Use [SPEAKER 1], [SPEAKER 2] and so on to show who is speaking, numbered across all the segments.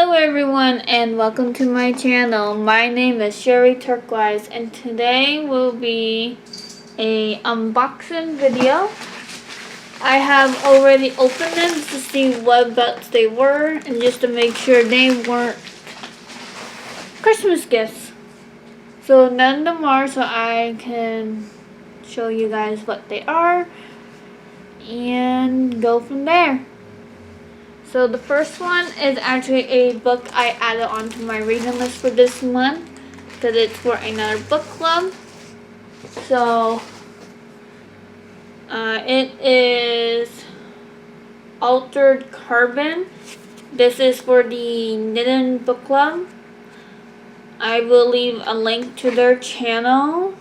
[SPEAKER 1] Hello everyone and welcome to my channel. My name is Sherry Turquoise and today will be a unboxing video. I have already opened them to see what books they were and just to make sure they weren't Christmas gifts. So none of them are, so I can show you guys what they are and go from there. So the first one is actually a book I added onto my reading list for this month because it's for another book club. So it is Altered Carbon. This is for the Knitting Book Club. I will leave a link to their channel,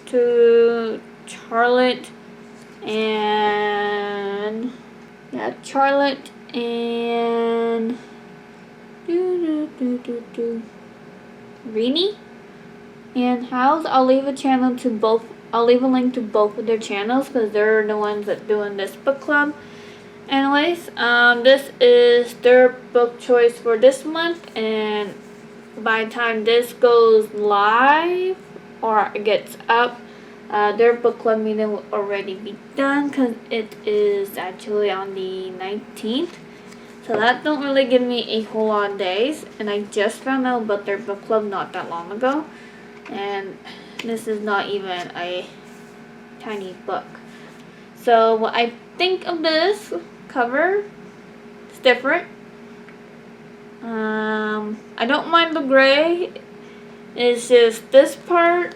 [SPEAKER 1] to Charlotte and Rini and House. I'll leave a channel to both. I'll leave a link to both of their channels because they're the ones that doing this book club. Anyways, this is their book choice for this month, and by the time this goes live or gets up, their book club meeting will already be done because it is actually on the 19th. So that don't really give me a whole lot of days. And I just found out about their book club not that long ago. And this is not even a tiny book. So what I think of this cover, it's different. I don't mind the gray. It's just this part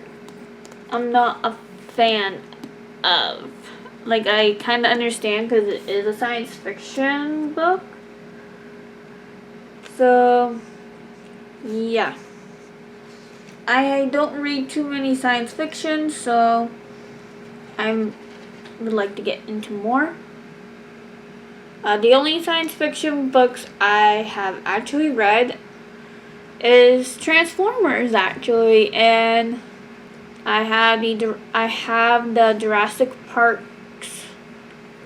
[SPEAKER 1] I'm not a fan of. Like, I kind of understand because it is a science fiction book. So, yeah. I don't read too many science fiction, so I would like to get into more. The only science fiction books I have actually read is Transformers, actually, and I have the Jurassic Park's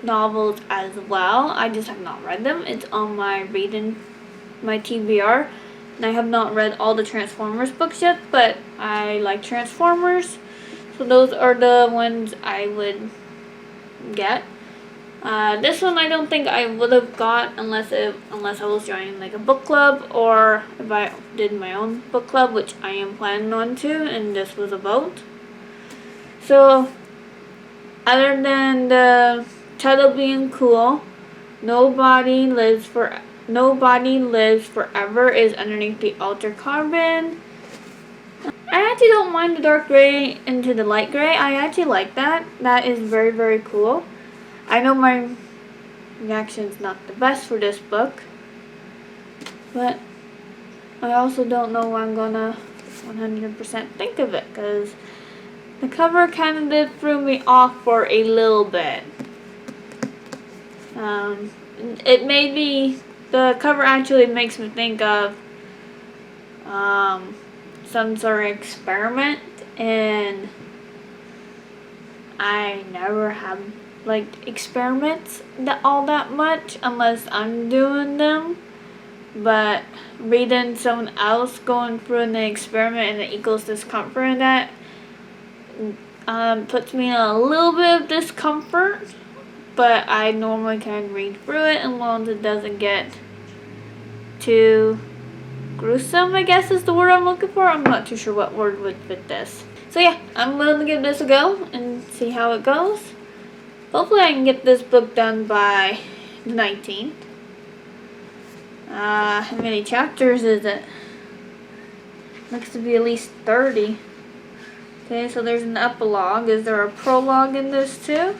[SPEAKER 1] novels as well. I just have not read them. It's on my TBR, and I have not read all the Transformers books yet, but I like Transformers, so those are the ones I would get. This one I don't think I would have got unless I was joining like a book club, or if I did my own book club, which I am planning on to, and this was a vote. So other than the title being cool, Nobody Lives Forever is underneath the Altered Carbon. I actually don't mind the dark gray into the light gray. I actually like that. That is very, very cool. I know my reaction's not the best for this book, but I also don't know what I'm gonna 100% think of it, because the cover kind of did throw me off for a little bit. The cover actually makes me think of some sort of experiment, and I never have liked experiments all that much unless I'm doing them. But reading someone else going through an experiment and it equals discomfort in that puts me in a little bit of discomfort. But I normally can read through it as long as it doesn't get too gruesome, I guess is the word I'm looking for. I'm not too sure what word would fit this. So yeah, I'm willing to give this a go and see how it goes. Hopefully I can get this book done by the 19th. How many chapters is it? Looks to be at least 30. Okay, so there's an epilogue. Is there a prologue in this too?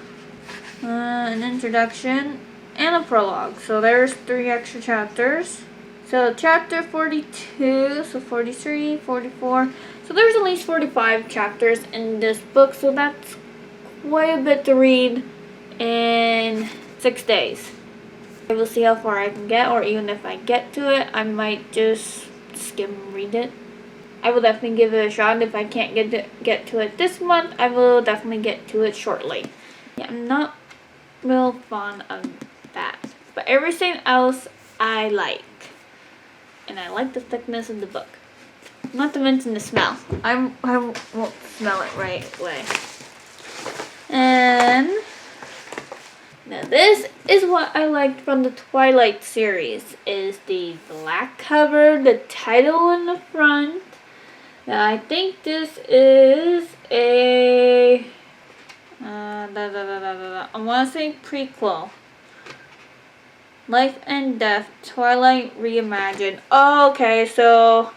[SPEAKER 1] An introduction and a prologue. So there's 3 extra chapters. So chapter 42, so 43, 44. So there's at least 45 chapters in this book. So that's quite a bit to read in 6 days. I will see how far I can get, or even if I get to it, I might just skim read it. I will definitely give it a shot. If I can't get to it this month, I will definitely get to it shortly. Yeah, I'm not real fond of that, but everything else I like. and I like the thickness of the book. Not to mention the smell. I won't smell it right away. And now this is what I liked from the Twilight series, is the black cover, the title in the front. Now I think this is a, I want to say prequel. Life and Death, Twilight Reimagined. Oh, okay, so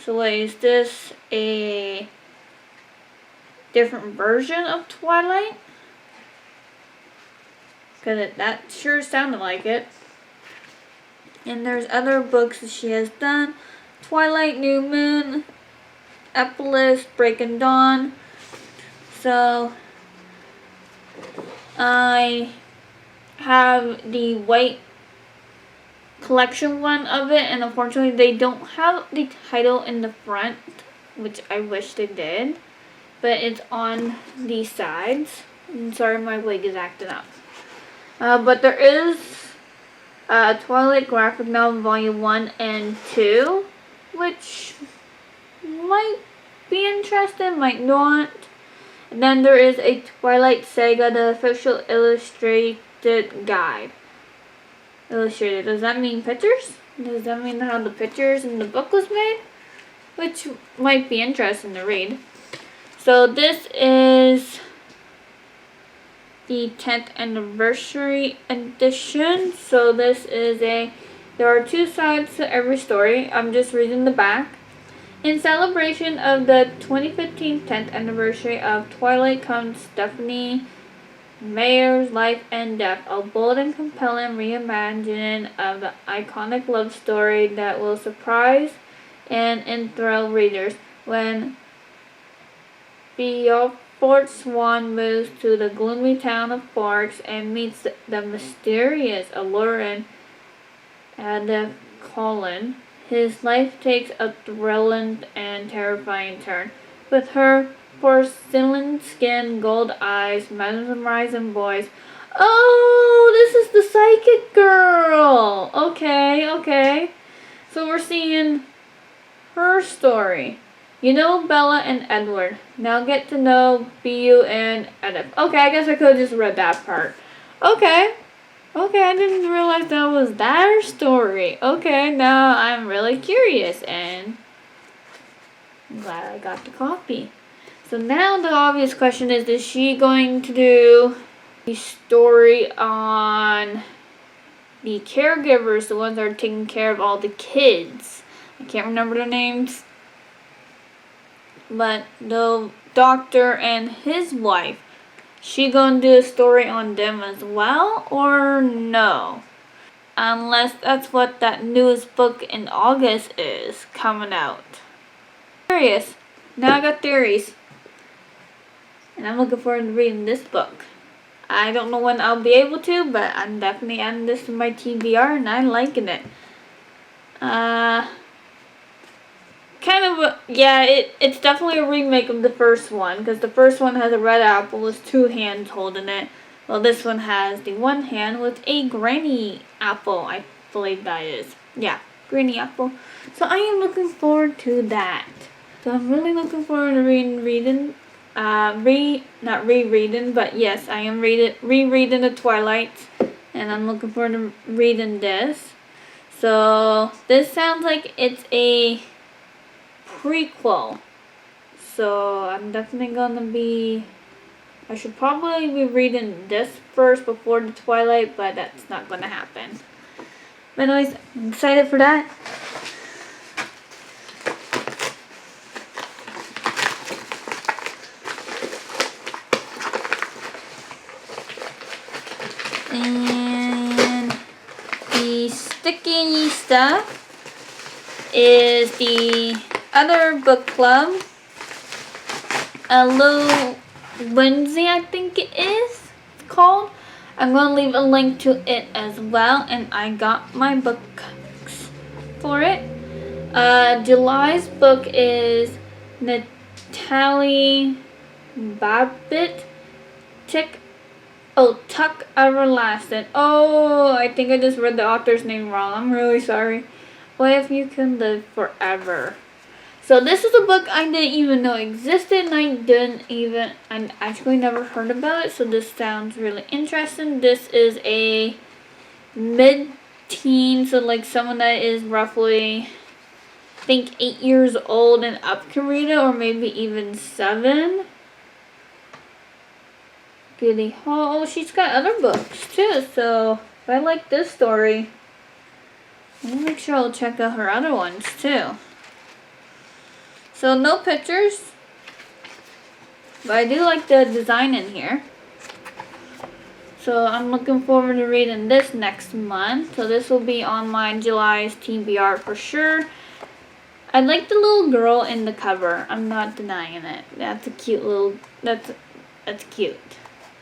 [SPEAKER 1] wait, is this a different version of Twilight? Because that sure sounded like it. And there's other books that she has done. Twilight, New Moon, Epilis, Breaking Dawn. So I have the white collection one of it, and unfortunately they don't have the title in the front, which I wish they did, but it's on the sides. And sorry, my wig is acting up. But there is Twilight Graphic Novel Volume 1 and 2, which might be interesting, might not. And then there is a Twilight Saga, the official illustrated guide. Illustrated, does that mean pictures? Does that mean how the pictures in the book was made? Which might be interesting to read. So this is the 10th anniversary edition. So this is there are 2 sides to every story. I'm just reading the back. In celebration of the 2015 10th anniversary of Twilight comes Stephanie Meyer's Life and Death, a bold and compelling reimagining of the iconic love story that will surprise and enthrall readers. When Beaufort Swan moves to the gloomy town of Forks and meets the mysterious, alluring Ada Colin, his life takes a thrilling and terrifying turn. With her porcelain skin, gold eyes, mesmerizing voice. Oh, this is the psychic girl! Okay. So we're seeing her story. You know Bella and Edward. Now get to know Bu and Edith. Okay, I guess I could have just read that part. Okay, I didn't realize that was their story. Okay, now I'm really curious, and I'm glad I got the copy. So now the obvious question is she going to do the story on the caregivers, the ones that are taking care of all the kids? I can't remember their names. But the doctor and his wife, she gonna do a story on them as well, or no? Unless that's what that newest book in August is coming out. Curious. Now I got theories. And I'm looking forward to reading this book. I don't know when I'll be able to, but I'm definitely adding this to my TBR and I'm liking it. It's definitely a remake of the first one, because the first one has a red apple with 2 hands holding it. Well, this one has the 1 hand with a granny apple, I believe that is. Yeah, granny apple. So I am looking forward to that. So I'm really looking forward to rereading, not rereading, but yes, I am rereading the Twilight, and I'm looking forward to reading this. So this sounds like it's a prequel. So I'm definitely gonna be, I should probably be reading this first before the Twilight, but that's not gonna happen. But anyways, I'm excited for that. And the sticky stuff is the other book club. A little Wednesday, I think it is called. I'm going to leave a link to it as well, and I got my books for it. July's book is Natalie Babbitt, Oh, Tuck Everlasting. Oh, I think I just read the author's name wrong. I'm really sorry. What if you can live forever? So this is a book I didn't even know existed, and I actually never heard about it, so this sounds really interesting. This is a mid-teen, so like someone that is roughly, I think 8 years old and up can read it, or maybe even 7. Goody Hall. Oh, she's got other books too, so if I like this story, I'll make sure I'll check out her other ones too. So no pictures, but I do like the design in here. So I'm looking forward to reading this next month. So this will be on my July's TBR for sure. I like the little girl in the cover. I'm not denying it. That's a cute little, that's cute.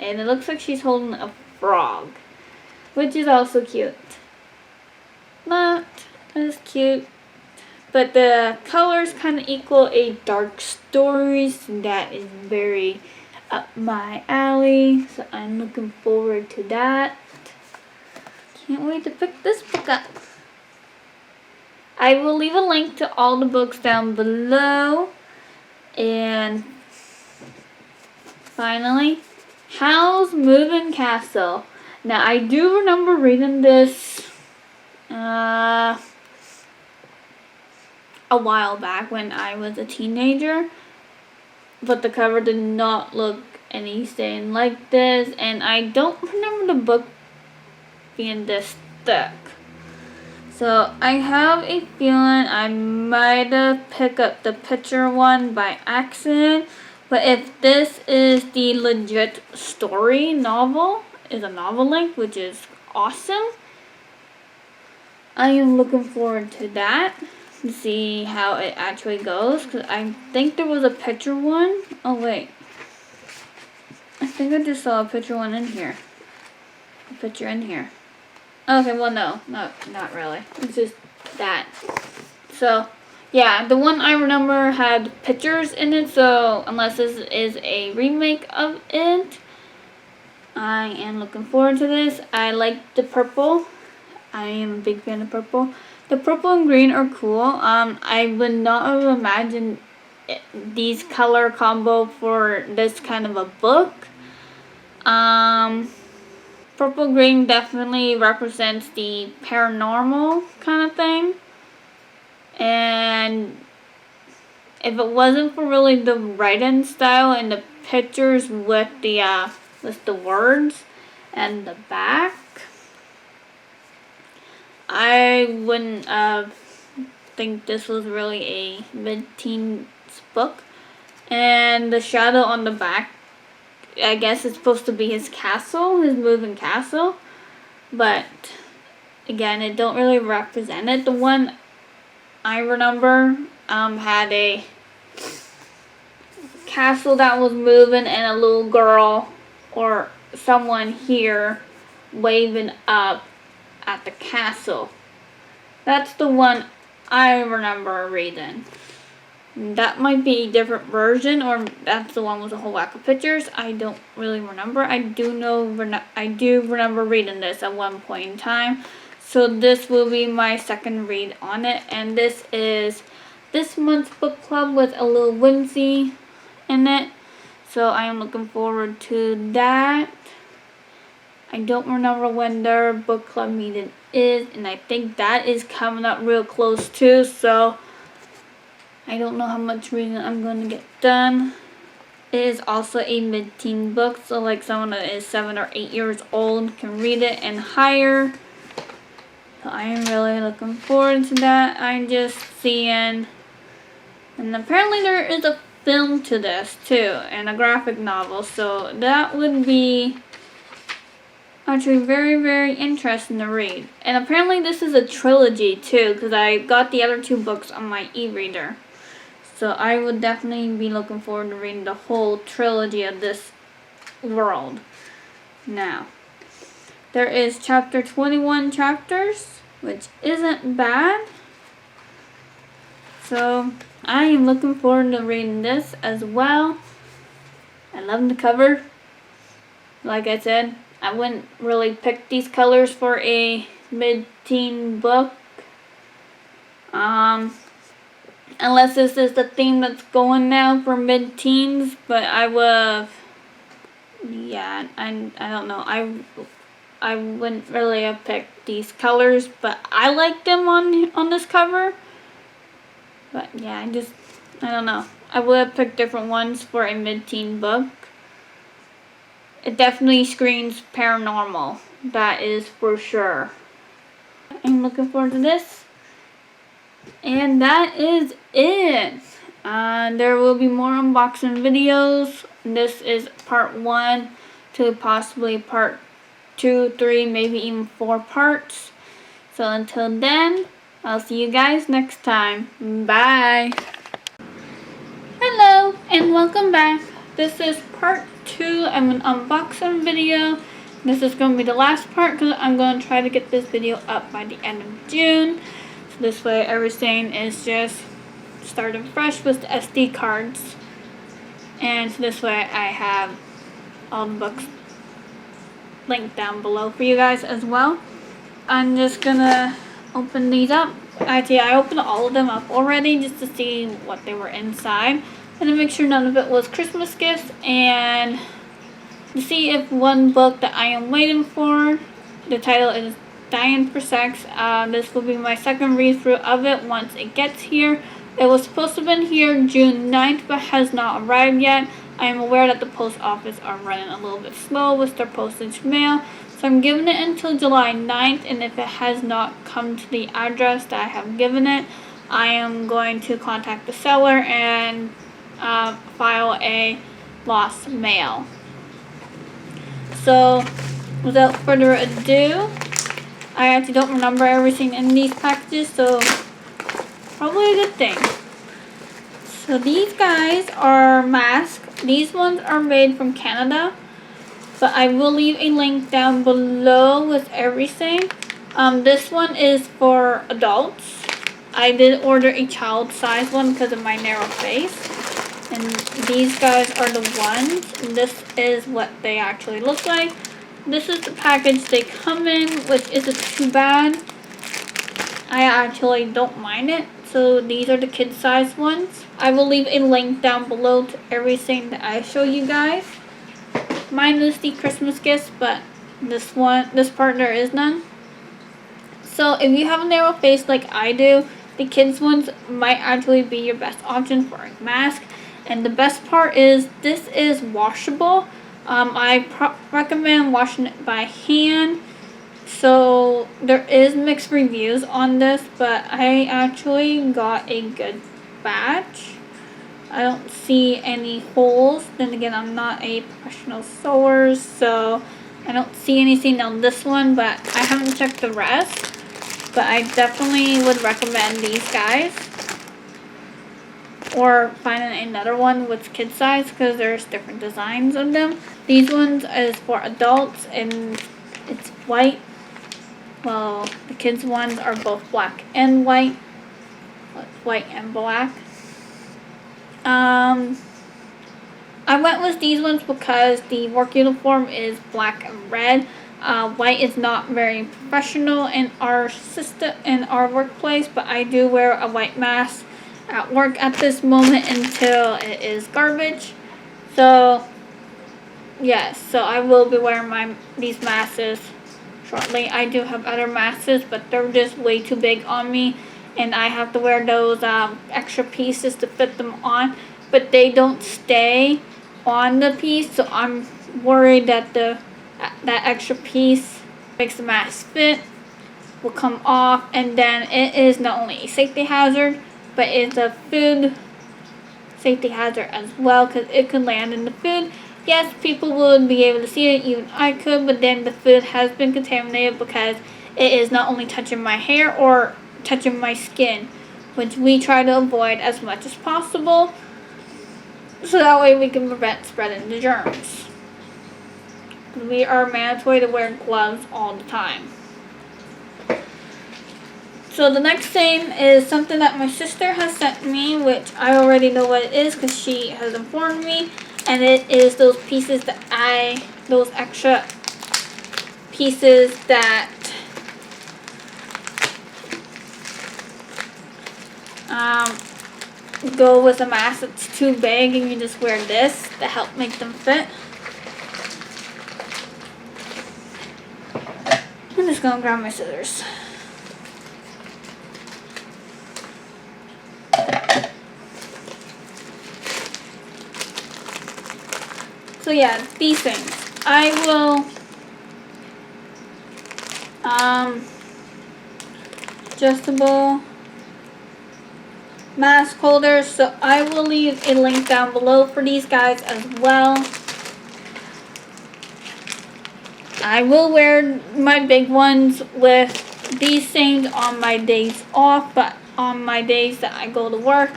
[SPEAKER 1] And it looks like she's holding a frog, which is also cute. Not as cute, but the colors kind of equal a dark story, so that is very up my alley. So I'm looking forward to that. Can't wait to pick this book up. I will leave a link to all the books down below. And finally, Howl's Moving Castle. Now I do remember reading this a while back when I was a teenager, but the cover did not look anything like this, and I don't remember the book being this thick. So I have a feeling I might have picked up the picture one by accident, but if this is the legit story novel, is a novel length, which is awesome, I am looking forward to that, to see how it actually goes, because I think there was a picture one. Oh wait, I think I just saw a picture one in here. A picture in here. Okay, well no, not really. It's just that. So, yeah, the one I remember had pictures in it, so unless this is a remake of it, I am looking forward to this. I like the purple. I am a big fan of purple. The purple and green are cool. I would not have imagined these color combo for this kind of a book. Purple green definitely represents the paranormal kind of thing. And if it wasn't for really the writing style and the pictures with the words and the back, I wouldn't think this was really a mid-teen book. And the shadow on the back, I guess it's supposed to be his castle, his moving castle. But again, it don't really represent it. The one I remember had a castle that was moving and a little girl or someone here waving up at the castle. That's the one I remember reading. That might be a different version, or that's the one with a whole whack of pictures. I don't really remember. I do remember reading this at one point in time. So this will be my second read on it, and this is this month's book club with a little whimsy in it. So I am looking forward to that. I don't remember when their book club meeting is, and I think that is coming up real close too, so I don't know how much reading I'm going to get done. It is also a mid-teen book, so like someone that is 7 or 8 years old can read it and higher. So I am really looking forward to that. I'm just seeing, and apparently there is a film to this too, and a graphic novel, so that would be actually very, very interesting to read. And apparently this is a trilogy too, because I got the other 2 books on my e-reader. So I would definitely be looking forward to reading the whole trilogy of this world. Now, there is chapter 21 chapters, which isn't bad. So I am looking forward to reading this as well. I love the cover. Like I said, I wouldn't really pick these colors for a mid-teen book. Unless this is the theme that's going now for mid-teens, but I would, yeah, I don't know. I wouldn't really have picked these colors, but I like them on this cover. But yeah, I don't know. I would have picked different ones for a mid-teen book. It definitely screams paranormal. That is for sure. I'm looking forward to this. And that is it. There will be more unboxing videos. This is part 1 to possibly part 2, 3, maybe even 4 parts. So until then, I'll see you guys next time. Bye. Hello and welcome back. This is part 2 of an unboxing video. This is going to be the last part because I'm going to try to get this video up by the end of June. So this way everything is just started fresh with the SD cards. And so this way I have all the books linked down below for you guys as well. I'm just going to open these up. Actually, I opened all of them up already just to see what they were inside. And to make sure none of it was Christmas gifts. And to see if one book that I am waiting for, the title is Dying for Sex. This will be my second read through of it once it gets here. It was supposed to have been here June 9th, but has not arrived yet. I am aware that the post office are running a little bit slow with their postage mail. So I'm giving it until July 9th, and if it has not come to the address that I have given it, I am going to contact the seller and file a lost mail. So without further ado, I actually don't remember everything in these packages, so probably a good thing. So these guys are masks. These ones are made from Canada, but I will leave a link down below with everything. This one is for adults. I did order a child size one because of my narrow face. And these guys are the ones. And this is what they actually look like. This is the package they come in, which isn't too bad. I actually don't mind it. So these are the kid size ones. I will leave a link down below to everything that I show you guys. Mine is the Christmas gifts, but this part there is none. So if you have a narrow face like I do, the kids ones might actually be your best option for a mask. And the best part is this is washable. I recommend washing it by hand. So there is mixed reviews on this, but I actually got a good batch. I don't see any holes. Then again, I'm not a professional sewer, so I don't see anything on this one, but I haven't checked the rest. But I definitely would recommend these guys. Or finding another one with kid size because there's different designs of them. These ones is for adults and it's white. Well, the kids ones are both black and white. White and black. I went with these ones because the work uniform is black and red. White is not very professional in our system, in our workplace, but I do wear a white mask at work at this moment until it is garbage. So yes, so I will be wearing these masks shortly. I do have other masks, but they're just way too big on me, and I have to wear those extra pieces to fit them on, but they don't stay on the piece, so I'm worried that that extra piece makes the mask fit will come off, and then it is not only a safety hazard, but it's a food safety hazard as well because it could land in the food. Yes, people would be able to see it, even I could, but then the food has been contaminated because it is not only touching my hair or touching my skin, which we try to avoid as much as possible, so that way we can prevent spreading the germs. We are mandatory to wear gloves all the time. So the next thing is something that my sister has sent me, which I already know what it is because she has informed me, and it is those pieces that those extra pieces that go with a mask that's too big, and you just wear this to help make them fit. I'm just gonna grab my scissors. So yeah, these things. I will adjustable mask holders, so I will leave a link down below for these guys as well. I will wear my big ones with these things on my days off, but on my days that I go to work,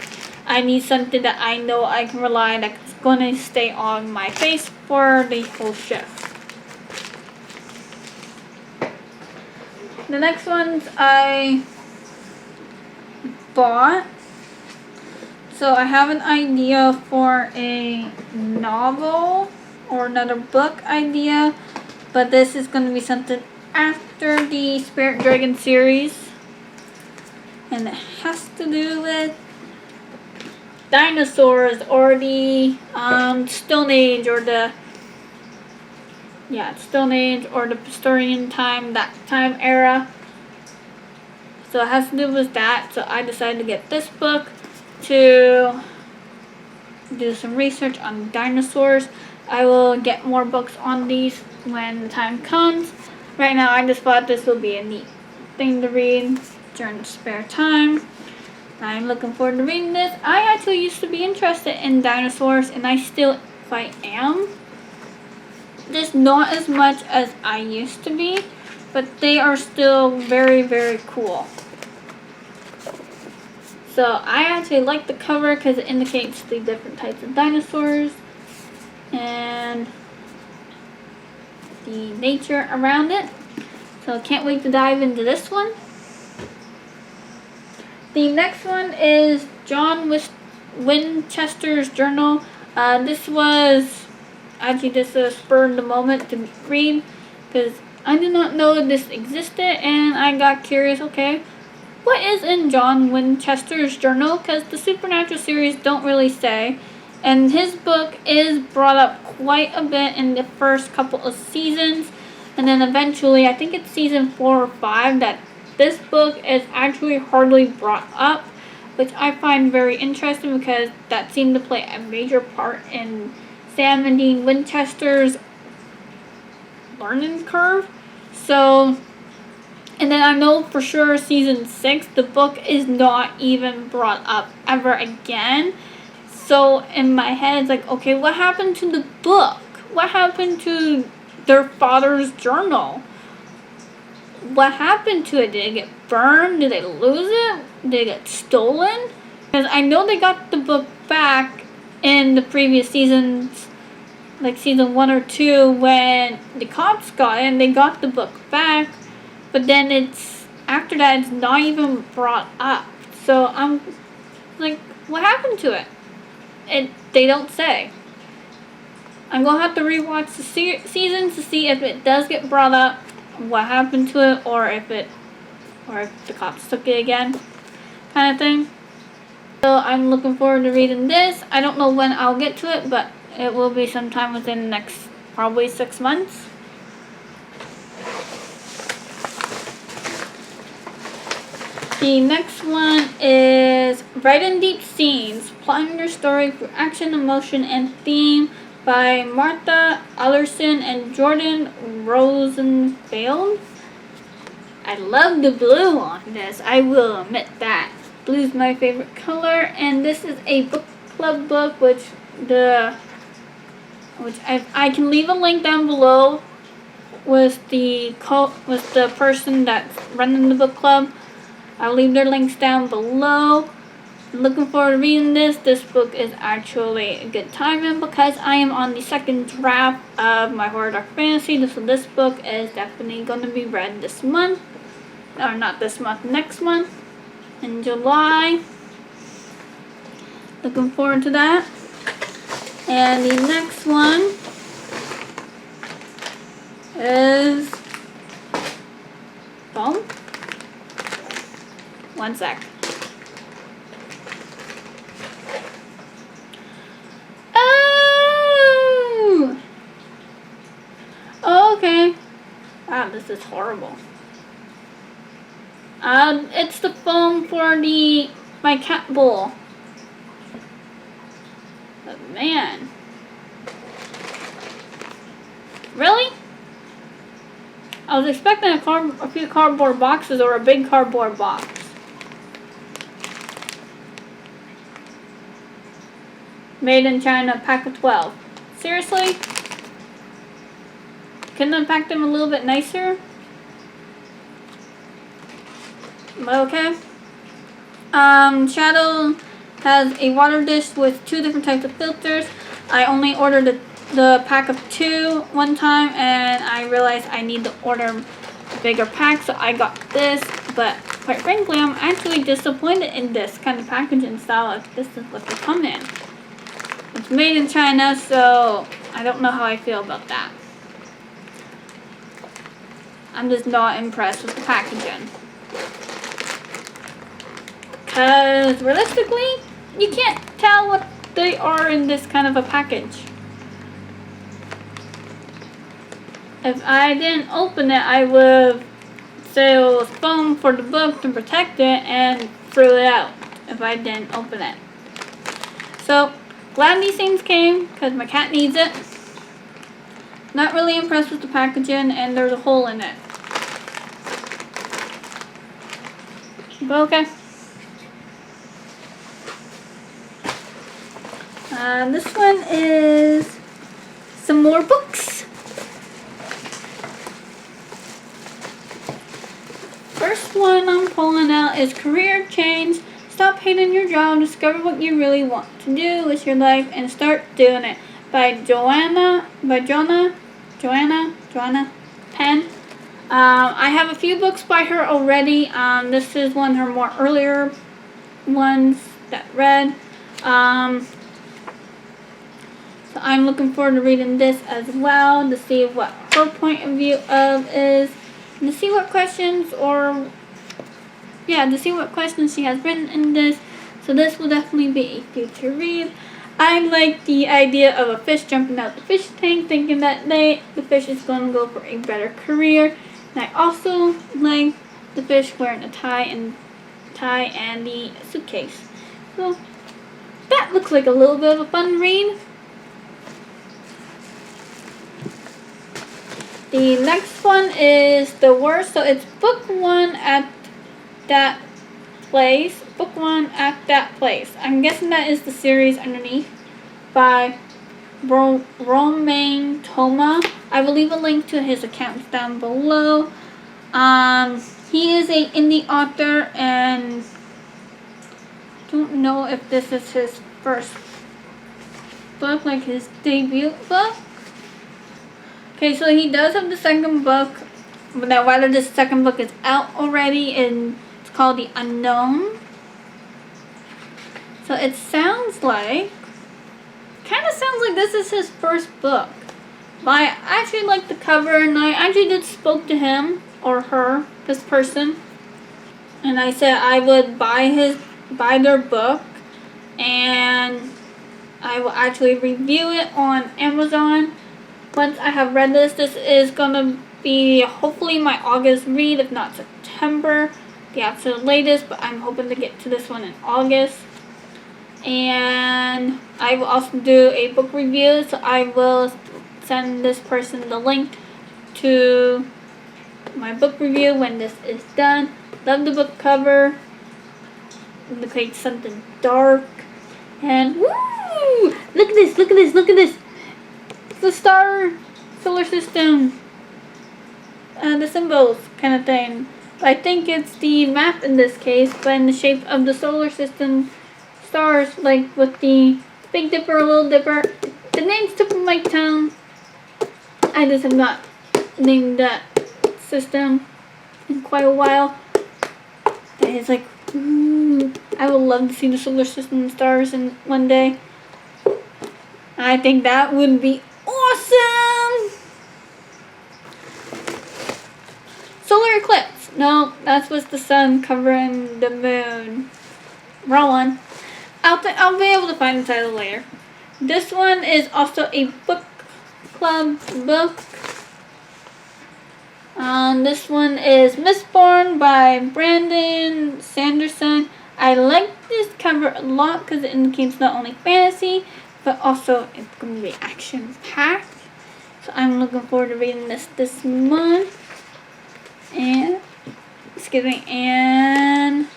[SPEAKER 1] I need something that I know I can rely on, that's going to stay on my face for the whole shift. The next ones I bought. So I have an idea for a novel or another book idea, but this is going to be something after the Spirit Dragon series, and it has to do with dinosaurs or the Stone Age or the Stone Age or the Prehistoric time, that time era. So it has to do with that. So I decided to get this book to do some research on dinosaurs. I will get more books on these when the time comes. Right now I just thought this will be a neat thing to read during spare time. I'm looking forward to reading this. I actually used to be interested in dinosaurs, and I still quite am. Just not as much as I used to be, but they are still very, very cool. So I actually like the cover because it indicates the different types of dinosaurs and the nature around it. So I can't wait to dive into this one. The next one is John Winchester's journal. This was actually just a spur of the moment to read because I did not know this existed, and I got curious, okay, what is in John Winchester's journal? Because the Supernatural series don't really say, and his book is brought up quite a bit in the first couple of seasons, and then eventually, I think it's season 4 or 5, that this book is actually hardly brought up, which I find very interesting because that seemed to play a major part in Sam and Dean Winchester's learning curve. So, and then I know for sure season 6, the book is not even brought up ever again. So in my head, it's like, okay, what happened to the book? What happened to their father's journal? What happened to it? Did it get burned? Did they lose it? Did it get stolen? Because I know they got the book back in the previous seasons, like season 1 or 2, when the cops got it and they got the book back, but then it's, after that, it's not even brought up. So I'm like, what happened to it? They don't say. I'm going to have to rewatch the seasons to see if it does get brought up, what happened to it, or if the cops took it again, kind of thing. So I'm looking forward to reading this. I don't know when I'll get to it, but it will be sometime within the next probably 6 months. The next one is Bright and Deep Scenes, Plotting Your Story Through Action, Emotion, and Theme by Martha Allerson and Jordan Rosenfeld. I love the blue on this, I will admit that. Blue is my favorite color, and this is a book club book, which I can leave a link down below with the person that's running the book club. I'll leave their links down below. I'm looking forward to reading this. This book is actually a good timing because I am on the second draft of my Horror Dark Fantasy. So this book is definitely going to be read this month. Or not this month, next month. In July. Looking forward to that. And the next one is 1 sec. Oh! Okay. Wow, this is horrible. It's the foam for my cat bowl. But man. Really? I was expecting a few cardboard boxes or a big cardboard box. Made in China, pack of 12. Seriously? Couldn't I pack them a little bit nicer? Okay. Shadow has a water dish with 2 different types of filters. I only ordered the pack of 2 one time, and I realized I need to order a bigger pack, so I got this. But quite frankly, I'm actually disappointed in this kind of packaging style. If this is what they come in. It's made in China, so I don't know how I feel about that. I'm just not impressed with the packaging. Because realistically, you can't tell what they are in this kind of a package. If I didn't open it, I would say it was foam for the book to protect it and threw it out if I didn't open it. So, glad these things came because my cat needs it. Not really impressed with the packaging, and there's a hole in it. But okay. This one is some more books. First one I'm pulling out is Career Change. Stop hating your job, discover what you really want to do with your life, and start doing it. By Joanna Penn. I have a few books by her already. This is one of her more earlier ones that read. So I'm looking forward to reading this as well to see what her point of view of is, and to see what questions she has written in this. So this will definitely be a future read. I like the idea of a fish jumping out the fish tank, thinking that the fish is going to go for a better career. And I also like the fish wearing a tie and the suitcase. So that looks like a little bit of a fun read. The next one is The Worst. So it's book 1 at that place. Book 1 at that place. I'm guessing that is the series underneath by Romain Toma. I will leave a link to his accounts down below. He is an indie author, and don't know if this is his first book, like his debut book. Okay, so he does have the second book. Now, whether this second book is out already, and it's called The Unknown. So it sounds like, kind of sounds like this is his first book. But I actually like the cover, and I actually did spoke to him or her, this person, and I said I would buy their book, and I will actually review it on Amazon. Once I have read this is gonna be hopefully my August read, if not September, the absolute latest, but I'm hoping to get to this one in August. And I will also do a book review, so I will send this person the link to my book review when this is done. Love the book cover. It looks like something dark. And woo! Look at this, look at this, look at this. It's the solar system. The symbols kind of thing. But I think it's the map in this case, but in the shape of the solar system stars, like with the Big Dipper, Little Dipper. The name's tip of my tongue. I just have not named that system in quite a while. That is like, ooh, I would love to see the solar system and stars in one day. I think that would be awesome. Solar eclipse. No, that's what's the sun covering the moon. Wrong one. I'll be able to find the title later. This one is also a book club book. This one is Mistborn by Brandon Sanderson. I like this cover a lot because it indicates not only fantasy, but also it's going to be action-packed. So I'm looking forward to reading this month. And, excuse me, and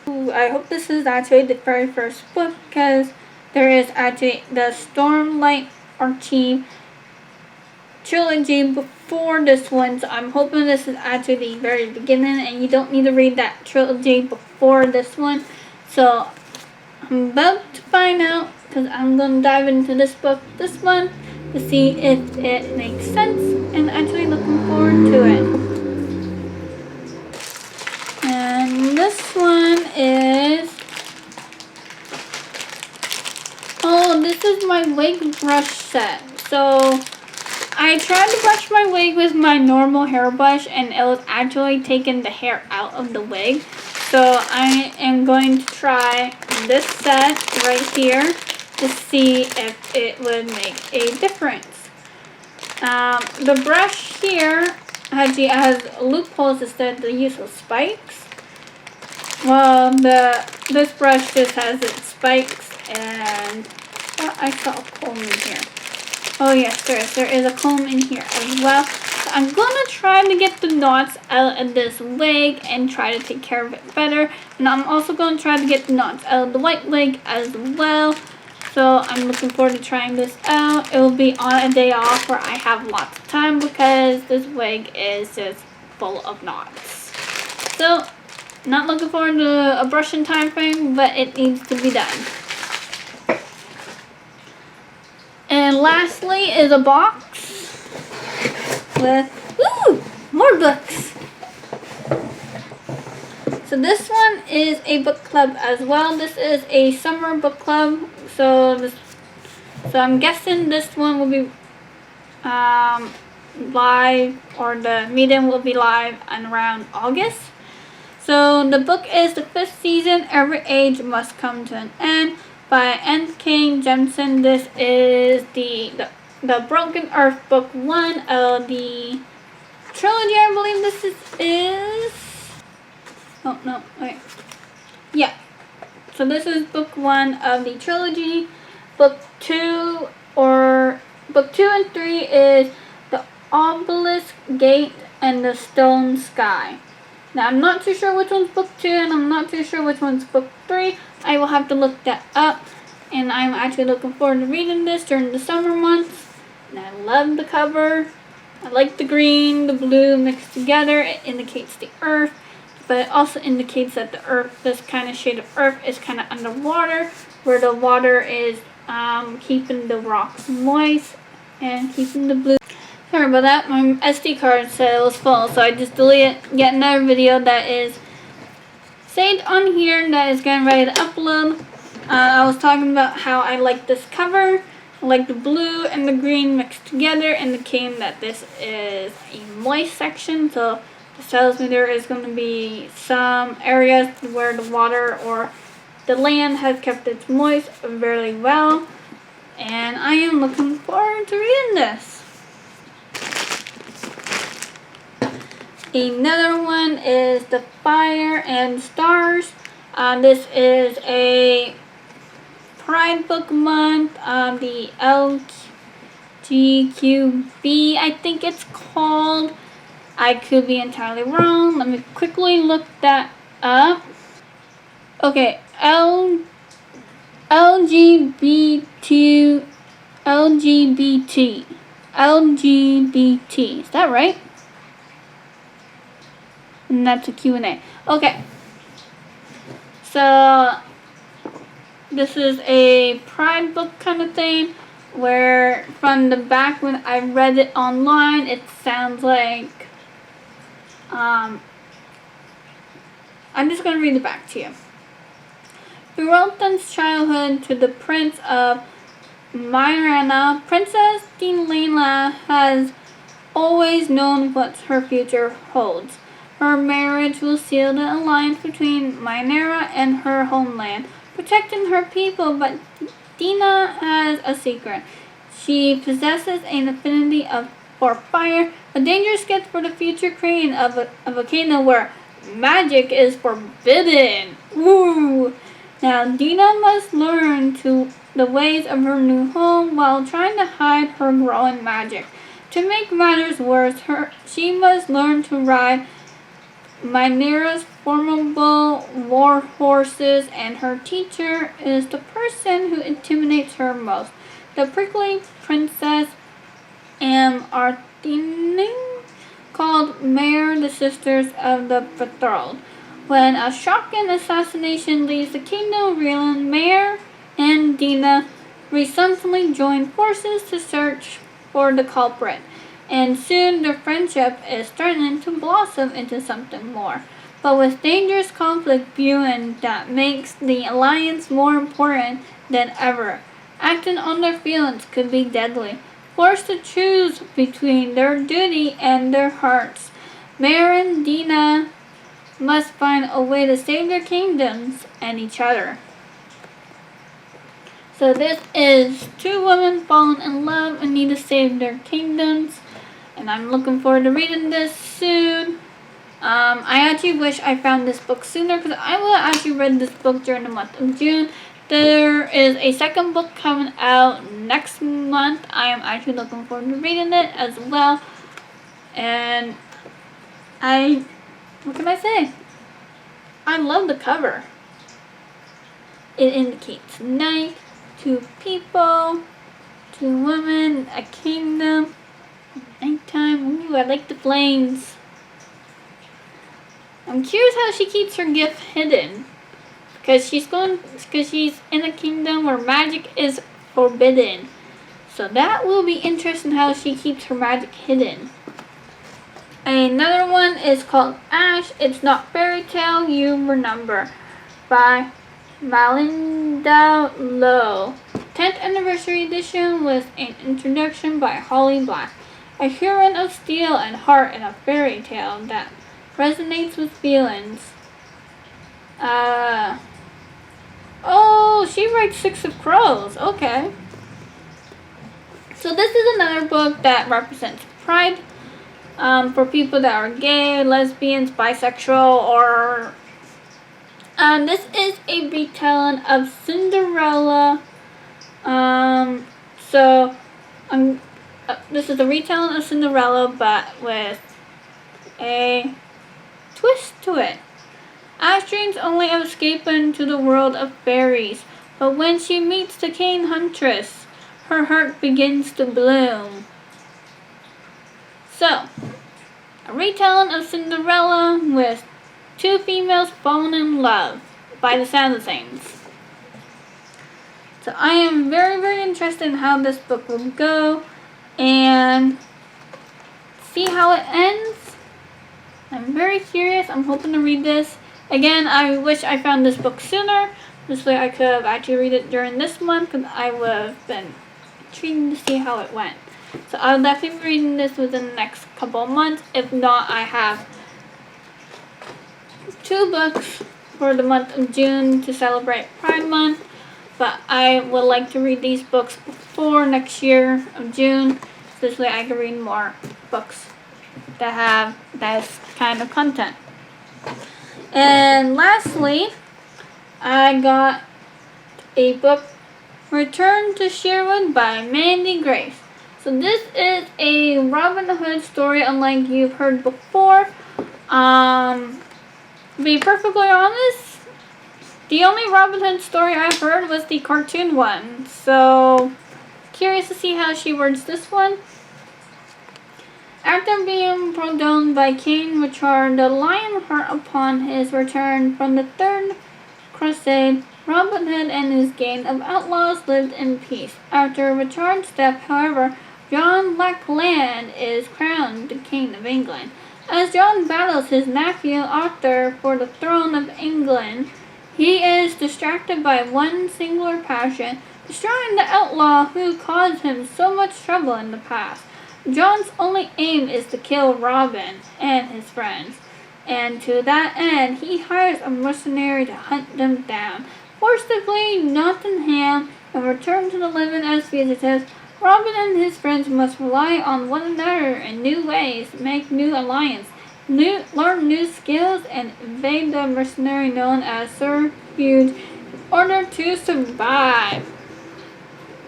[SPEAKER 1] I hope this is actually the very first book because there is actually the Stormlight Archive trilogy before this one, so I'm hoping this is actually the very beginning and you don't need to read that trilogy before this one. So I'm about to find out because I'm going to dive into this book this month to see if it makes sense, and actually looking forward to it. And this one is, this is my wig brush set. So I tried to brush my wig with my normal hairbrush and it was actually taking the hair out of the wig. So I am going to try this set right here to see if it would make a difference. The brush here actually has loopholes instead of the use of spikes. Well, this brush just has its spikes, and I saw a comb in here. Oh yes, there is a comb in here as well. So I'm gonna try to get the knots out of this wig and try to take care of it better. And I'm also gonna try to get the knots out of the white wig as well. So I'm looking forward to trying this out. It will be on a day off where I have lots of time because this wig is just full of knots. So not looking forward to a brushing time frame, but it needs to be done. And lastly is a box with, more books. So this one is a book club as well. This is a summer book club. So I'm guessing this one will be live, or the meeting will be live in around August. So the book is the 5th season, Every Age Must Come to an End, by N. King Jemisin. This is the Broken Earth book 1 of the trilogy, I believe this is. Oh no, wait. Yeah. So this is book 1 of the trilogy. Book 2 and 3 is The Obelisk Gate and the Stone Sky. Now I'm not too sure which one's book 2 and I'm not too sure which one's book 3. I will have to look that up, and I'm actually looking forward to reading this during the summer months. And I love the cover. I like the green, the blue mixed together. It indicates the earth, but it also indicates that the earth, this kind of shade of earth, is kind of underwater, where the water is keeping the rocks moist and keeping the blue. Sorry about that, my SD card said it was full, so I just deleted yet another video that is saved on here that is getting ready to upload. I was talking about how I like this cover. I like the blue and the green mixed together, indicating that this is a moist section. So this tells me there is going to be some areas where the water or the land has kept its moist very well. And I am looking forward to reading this. Another one is The Fire and Stars. This is a Pride Book Month. The LGQB, I think it's called. I could be entirely wrong. Let me quickly look that up. Okay, LGBT. Is that right? And that's a Q&A. Okay. So this is a Pride book kind of thing, where from the back when I read it online, it sounds like, I'm just going to read it back to you. Throughout Dunn's childhood to the Prince of Myrana, Princess Dinlana has always known what her future holds. Her marriage will seal the alliance between Mynera and her homeland, protecting her people, but Dina has a secret. She possesses an affinity for fire, a dangerous gift for the future queen of a kingdom where magic is forbidden. Woo! Now, Dina must learn the ways of her new home while trying to hide her growing magic. To make matters worse, she must learn to ride Mynera's formidable war horses, and her teacher is the person who intimidates her most, the prickly princess Arthine, called Mare, the Sisters of the Betrothed. When a shocking assassination leaves the kingdom reeling, Mare and Dina resolutely join forces to search for the culprit, and soon their friendship is threatening to blossom into something more. But with dangerous conflict brewing that makes the alliance more important than ever, acting on their feelings could be deadly. Forced to choose between their duty and their hearts, Mare and Dina must find a way to save their kingdoms and each other. So this is two women falling in love and need to save their kingdoms, and I'm looking forward to reading this soon. I actually wish I found this book sooner, because I would have actually read this book during the month of June. There is a second book coming out next month. I am actually looking forward to reading it as well. And what can I say? I love the cover. It indicates night, two people, two women, a kingdom, nighttime. Ooh, I like the flames. I'm curious how she keeps her gift hidden, because she's in a kingdom where magic is forbidden. So that will be interesting, how she keeps her magic hidden. Another one is called Ash. It's Not Fairy Tale, You Remember, by Malinda Lo. 10th Anniversary Edition with an introduction by Holly Black. A heroine of steel and heart in a fairy tale that resonates with feelings. Oh, she writes Six of Crows. Okay. So this is another book that represents pride for people that are gay, lesbians, bisexual, or this is a retelling of Cinderella. This is a retelling of Cinderella, but with a twist to it. Ash dreams only of escaping to the world of fairies, but when she meets the cane huntress, her heart begins to bloom. So, a retelling of Cinderella with two females falling in love, by the sound of things. So I am very, very interested in how this book will go and see how it ends. I'm very curious. I'm hoping to read this. Again, I wish I found this book sooner. This way I could have actually read it during this month, because I would have been intrigued to see how it went. So I'll definitely be reading this within the next couple of months. If not, I have 2 books for the month of June to celebrate Pride Month. But I would like to read these books before next year of June. So this way I can read more books that have this kind of content. And lastly, I got a book, Return to Sherwood by Mandy Grace. So this is a Robin Hood story, unlike you've heard before. To be perfectly honest, the only Robin Hood story I've heard was the cartoon one. So, curious to see how she words this one. After being pardoned by King Richard the Lionheart upon his return from the Third Crusade, Robin Hood and his gang of outlaws lived in peace. After Richard's death, however, John Lackland is crowned the King of England. As John battles his nephew Arthur for the throne of England, he is distracted by one singular passion, destroying the outlaw who caused him so much trouble in the past. John's only aim is to kill Robin and his friends. and to that end, he hires a mercenary to hunt them down. Forced to flee Nottingham and return to the living as fugitives, Robin and his friends must rely on one another in new ways, make new alliances, learn new skills, and evade the mercenary known as Sir Hugh in order to survive.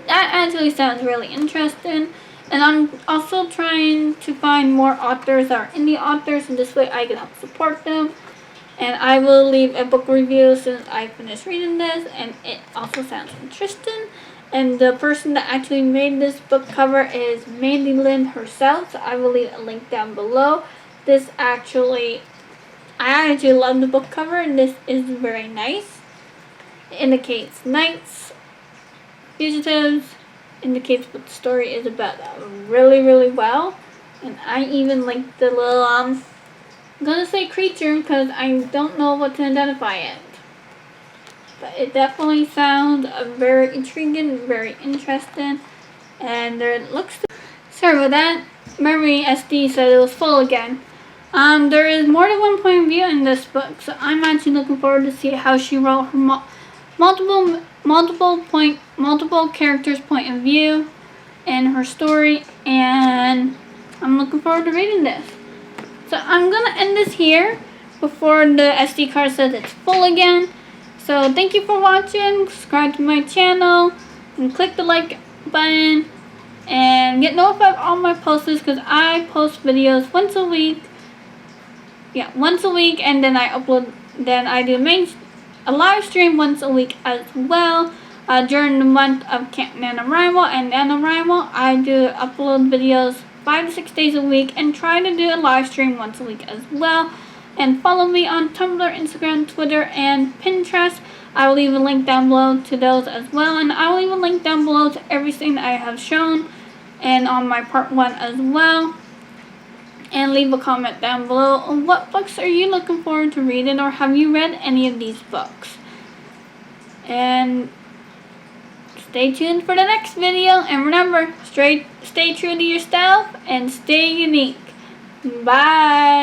[SPEAKER 1] That actually sounds really interesting. And I'm also trying to find more authors that are indie authors, and this way I can help support them. And I will leave a book review as soon as I finish reading this, and it also sounds interesting. And the person that actually made this book cover is Mandy Lynn herself, so I will leave a link down below. I actually love the book cover, and this is very nice. It indicates knights, fugitives, indicates what the story is about really, really well. And I even like the little, I'm gonna say creature because I don't know what to identify it. But it definitely sounds very intriguing, very interesting. And there looks to... Sorry about that. Memory SD said it was full again. There is more than one point of view in this book, so I'm actually looking forward to see how she wrote her multiple characters' point of view in her story, and I'm looking forward to reading this. So I'm gonna end this here before the SD card says it's full again. So thank you for watching. Subscribe to my channel and click the like button and get notified of all my posts because I post videos once a week. Yeah, once a week, and then I upload. Then I do a live stream once a week as well. During the month of Camp NaNoWriMo and NaNoWriMo, I do upload videos 5 to 6 days a week and try to do a live stream once a week as well. And follow me on Tumblr, Instagram, Twitter, and Pinterest. I will leave a link down below to those as well, and I will leave a link down below to everything I have shown and on my part 1 as well. And leave a comment down below on what books are you looking forward to reading, or have you read any of these books. And stay tuned for the next video, and remember, stay true to yourself and stay unique. Bye!